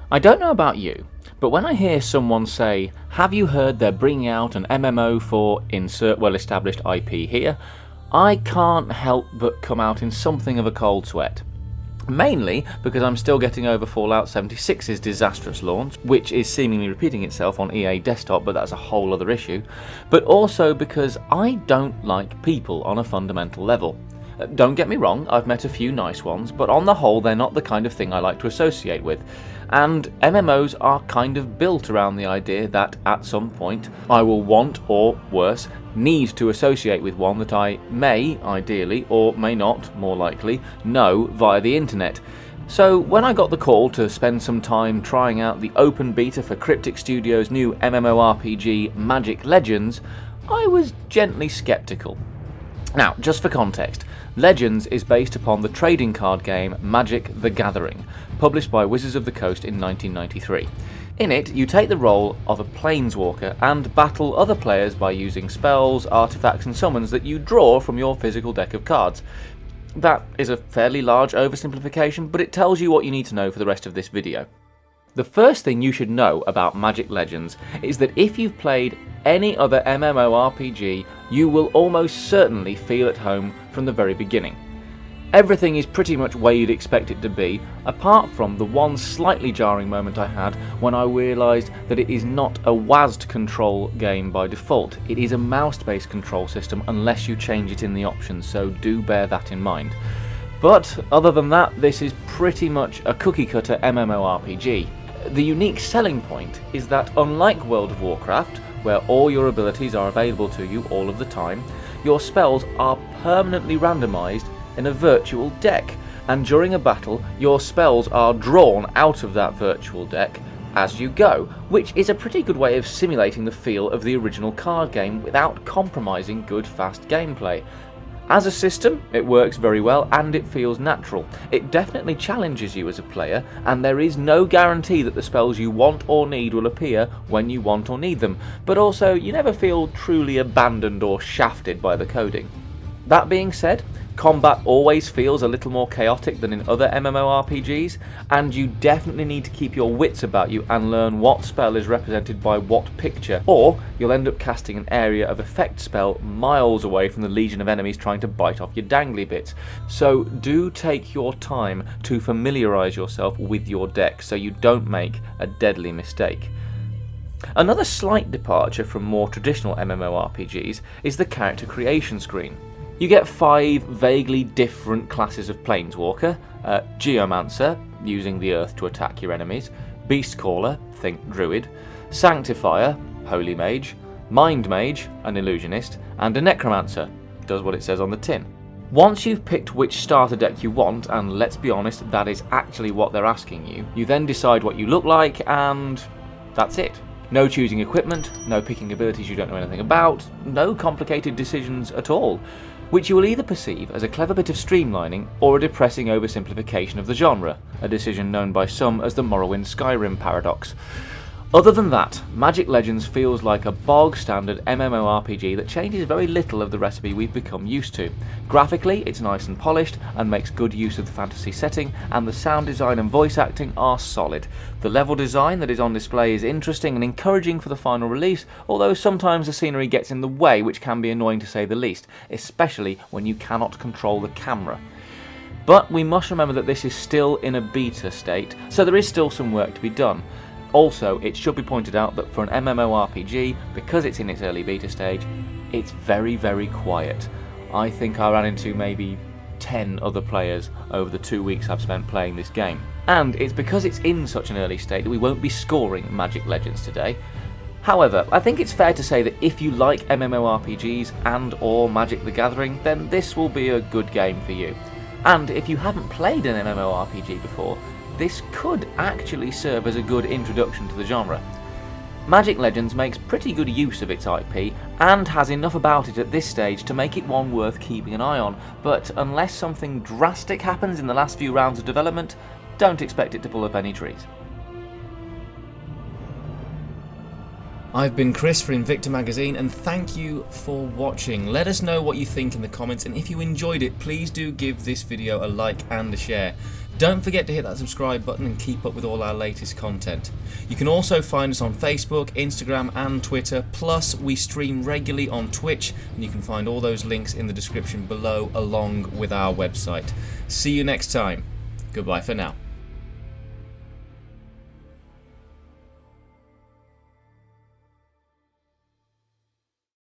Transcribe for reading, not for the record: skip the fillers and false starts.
I don't know about you, but when I hear someone say, have you heard they're bringing out an MMO for insert well-established IP here, I can't help but come out in something of a cold sweat. Mainly because I'm still getting over Fallout 76's disastrous launch, which is seemingly repeating itself on EA Desktop, but that's a whole other issue, but also because I don't like people on a fundamental level. Don't get me wrong, I've met a few nice ones, but on the whole they're not the kind of thing I like to associate with. And MMOs are kind of built around the idea that at some point I will want, or worse, need to associate with one that I may, ideally, or may not, more likely, know via the internet. So when I got the call to spend some time trying out the open beta for Cryptic Studios' new MMORPG Magic Legends, I was gently skeptical. Now, just for context, Legends is based upon the trading card game Magic: The Gathering, published by Wizards of the Coast in 1993. In it, you take the role of a planeswalker and battle other players by using spells, artifacts and summons that you draw from your physical deck of cards. That is a fairly large oversimplification, but it tells you what you need to know for the rest of this video. The first thing you should know about Magic Legends is that if you've played any other MMORPG, you will almost certainly feel at home from the very beginning. Everything is pretty much where you'd expect it to be, apart from the one slightly jarring moment I had when I realised that it is not a WASD control game by default. It is a mouse-based control system unless you change it in the options, so do bear that in mind. But other than that, this is pretty much a cookie-cutter MMORPG. The unique selling point is that unlike World of Warcraft, where all your abilities are available to you all of the time, your spells are permanently randomised in a virtual deck, and during a battle your spells are drawn out of that virtual deck as you go, which is a pretty good way of simulating the feel of the original card game without compromising good fast gameplay. As a system, it works very well and it feels natural. It definitely challenges you as a player, and there is no guarantee that the spells you want or need will appear when you want or need them, but also you never feel truly abandoned or shafted by the coding. That being said, combat always feels a little more chaotic than in other MMORPGs, and you definitely need to keep your wits about you and learn what spell is represented by what picture, or you'll end up casting an area of effect spell miles away from the legion of enemies trying to bite off your dangly bits. So do take your time to familiarise yourself with your deck so you don't make a deadly mistake. Another slight departure from more traditional MMORPGs is the character creation screen. You get 5 vaguely different classes of Planeswalker: Geomancer, using the earth to attack your enemies; Beastcaller, think Druid; Sanctifier, Holy Mage; Mind Mage, an Illusionist; and a Necromancer, does what it says on the tin. Once you've picked which starter deck you want, and let's be honest, that is actually what they're asking you, you then decide what you look like, and that's it. No choosing equipment, no picking abilities you don't know anything about, no complicated decisions at all, which you will either perceive as a clever bit of streamlining or a depressing oversimplification of the genre, a decision known by some as the Morrowind Skyrim paradox. Other than that, Magic Legends feels like a bog-standard MMORPG that changes very little of the recipe we've become used to. Graphically, it's nice and polished and makes good use of the fantasy setting, and the sound design and voice acting are solid. The level design that is on display is interesting and encouraging for the final release, although sometimes the scenery gets in the way, which can be annoying to say the least, especially when you cannot control the camera. But we must remember that this is still in a beta state, so there is still some work to be done. Also, it should be pointed out that for an MMORPG, because it's in its early beta stage, it's very, very quiet. I think I ran into maybe 10 other players over the 2 weeks I've spent playing this game. And it's because it's in such an early state that we won't be scoring Magic Legends today. However, I think it's fair to say that if you like MMORPGs and or Magic the Gathering, then this will be a good game for you. And if you haven't played an MMORPG before, this could actually serve as a good introduction to the genre. Magic Legends makes pretty good use of its IP and has enough about it at this stage to make it one worth keeping an eye on, but unless something drastic happens in the last few rounds of development, don't expect it to pull up any trees. I've been Chris for Invicta magazine, and thank you for watching. Let us know what you think in the comments, and if you enjoyed it, please do give this video a like and a share. Don't forget to hit that subscribe button and keep up with all our latest content. You can also find us on Facebook, Instagram and Twitter, plus we stream regularly on Twitch, and you can find all those links in the description below along with our website. See you next time. Goodbye for now.